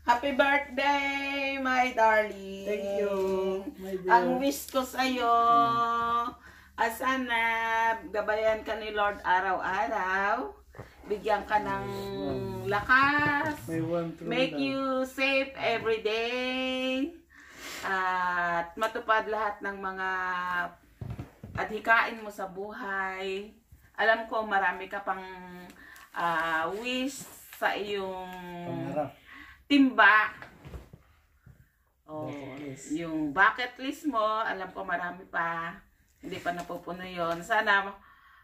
Happy birthday, my darling. Thank you, my dear. Ang wish ko sa'yo, sana gabayan ka ni Lord araw-araw. Bigyan ka ng lakas. Make you safe every day. At matupad lahat ng mga adhikain mo sa buhay. Alam ko marami ka pang wish sa iyong timba. Yung bucket list mo, alam ko marami pa. Hindi pa napupuno yon. Sana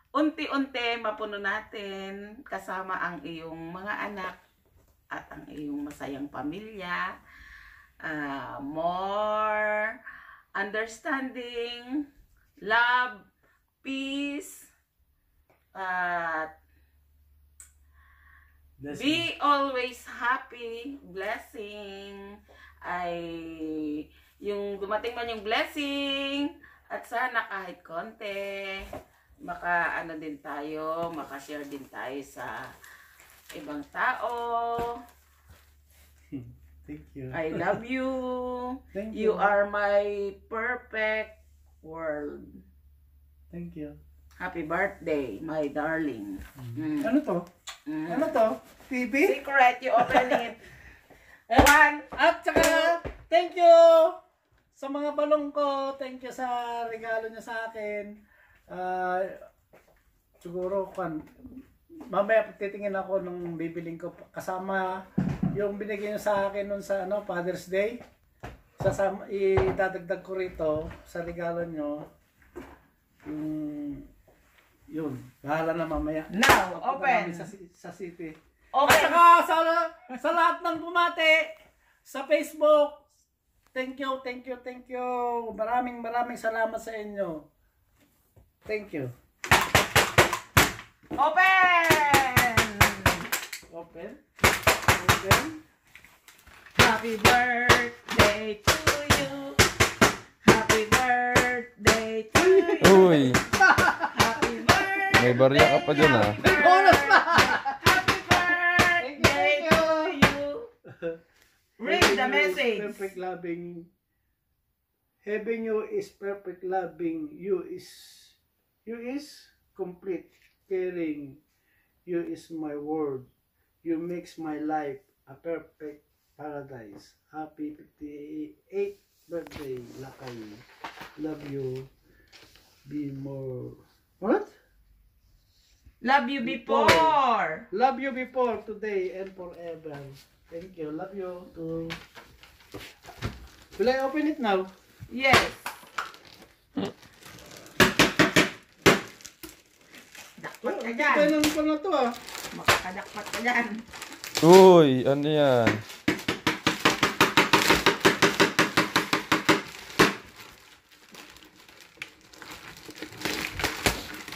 unti-unti mapuno natin kasama ang iyong mga anak at ang iyong masayang pamilya. More understanding, love, peace, at be always happy, blessing, ay yung dumating man yung blessing, at sana kahit konti, maka-ano din tayo, maka-share din tayo sa ibang tao. Thank you. I love you. Thank You you. are my perfect world. Thank you. Happy birthday, my darling. Ano to? Ano to? TV? Secret, you open it. One. At saka, thank you sa mga balong ko. Thank you sa regalo niya sa akin. Siguro, mamaya titingin ako nung bibiling ko kasama yung binigay niyo sa akin nun sa Father's Day. Idadagdag ko rito sa regalo niyo. Yun. Bahala na mamaya. Now, open. Sa city. Okay. At saka sa lahat ng bumati sa Facebook, thank you. Maraming salamat sa inyo. Thank you. Open. Happy birthday to you. Happy birthday to you. Uy, Happy birthday. may barya ka pa dyan ah. Bonus pa! Happy birthday to you. Read the message. Perfect loving. Having you is perfect loving. You is complete caring. You is my world. You makes my life a perfect paradise. Happy 58th birthday, Lakay. Love you. Be more. What? Love you before. Love you before, today, and forever. Thank you. Love you too. Will I open it now? Yes. Dakpat ka dyan. Ito pa na to ah. Makakadakpat ka dyan. Uy, ano yan?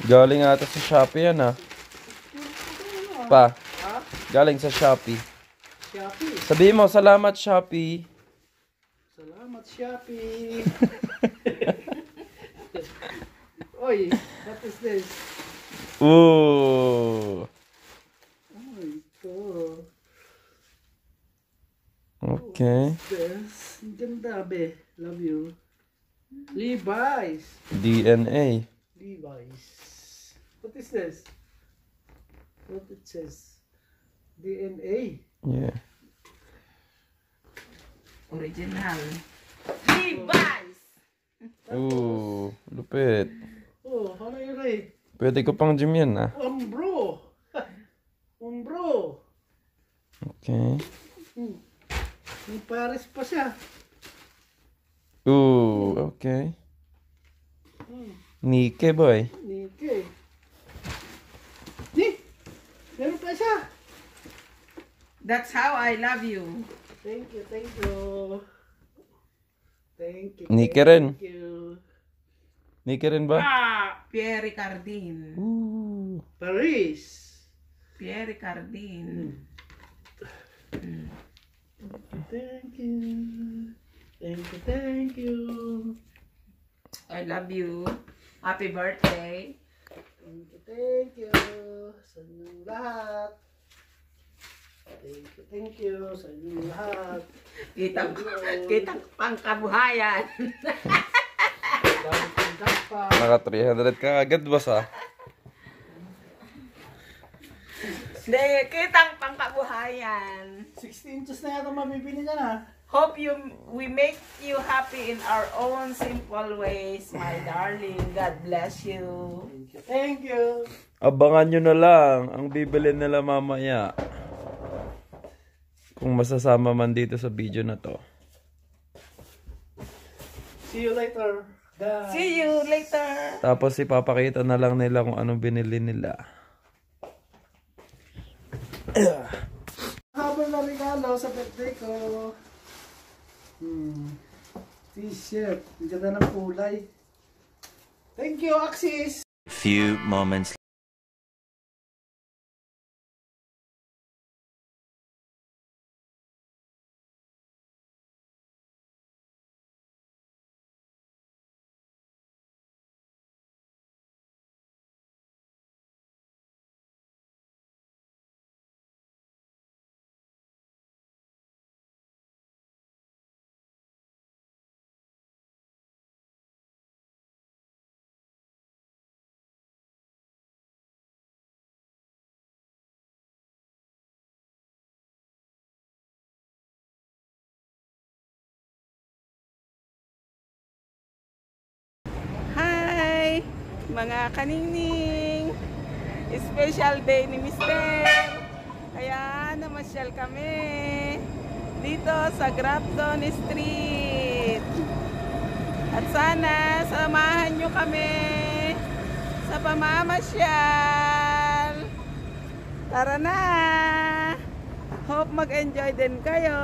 Galing ata sa Shopee yan ah. Pa, galing sa Shopee. Shopee. Sabihin mo, salamat Shopee. Salamat Shopee. Oy, what is this? Ooh. Oh, ito. Okay. This. Ang ganda, be. Love you. Levi's. DNA. Levi's. What is this? What it says? DNA. Yeah. Original. Levi's. Ooh, lupit. Oh, ano yun eh? Pwede ko pang gym yan ah. Umbro. Umbro. Okay. May Paris pa siya. Ooh, okay. Nike boy. Nike. Ni! Meron pa siya. That's how I love you. Thank you, thank you. Thank you. Nike rin. Thank you. Nike rin ba? Pierre Cardin. Ooh. Paris. Pierre Cardin. Thank you. Thank you, thank you. I love you. Happy birthday. Thank you, thank you. Sa inyong lahat. Thank you sa inyo lahat. Kitang pangkabuhayan. Dami kong jackpot. Naka 300 ka agad, boss ah. Hindi, kitang pangkabuhayan. 60 inches na yata mabibili niya na. Hope we make you happy in our own simple ways, my darling. God bless you. Thank you. Abangan nyo na lang ang bibili nila mamaya. Kung masasama man dito sa video na to. See you later. Guys. See you later. Tapos ipapakita na lang nila kung anong binili nila. Habang na regalo sa birthday ko. T-shirt. Ang ganda ng kulay. Thank you, Axis. Few moments Hi, mga kaningning. Special day ni Mister. Kaya namasyal kami dito sa Grafton Street. At sana samahan nyo kami sa pamamasyal. Tara na! Hope mag-enjoy din kayo.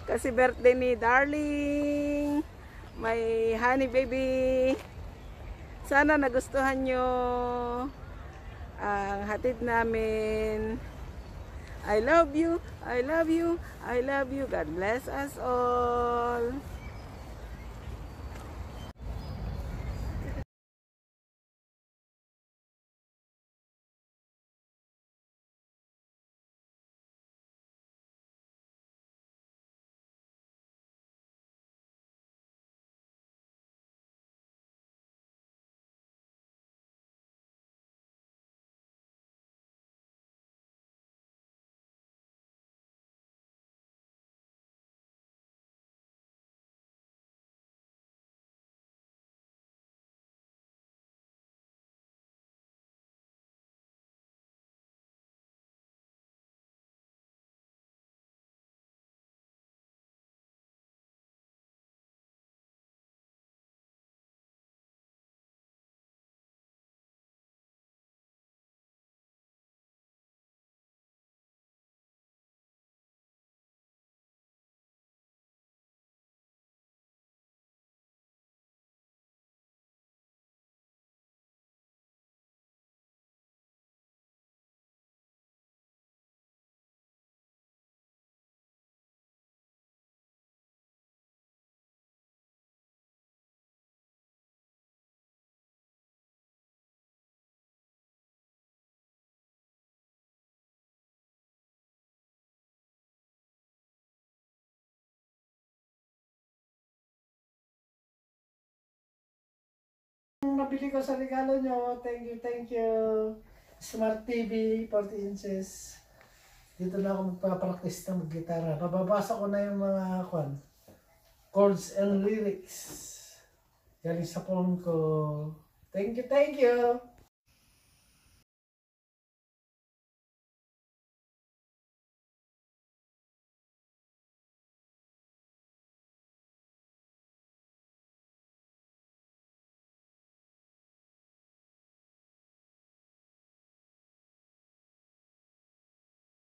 Kasi birthday ni Darling. My honey baby. Sana nagustuhan nyo ang hatid namin. I love you. I love you. I love you. God bless us all. Nabili ko sa regalo nyo. Thank you, thank you. Smart TV, 40 inches. Dito na ako magpapractice ng gitara. Nababasa ko na yung mga chords and lyrics. Galing sa phone ko. Thank you, thank you.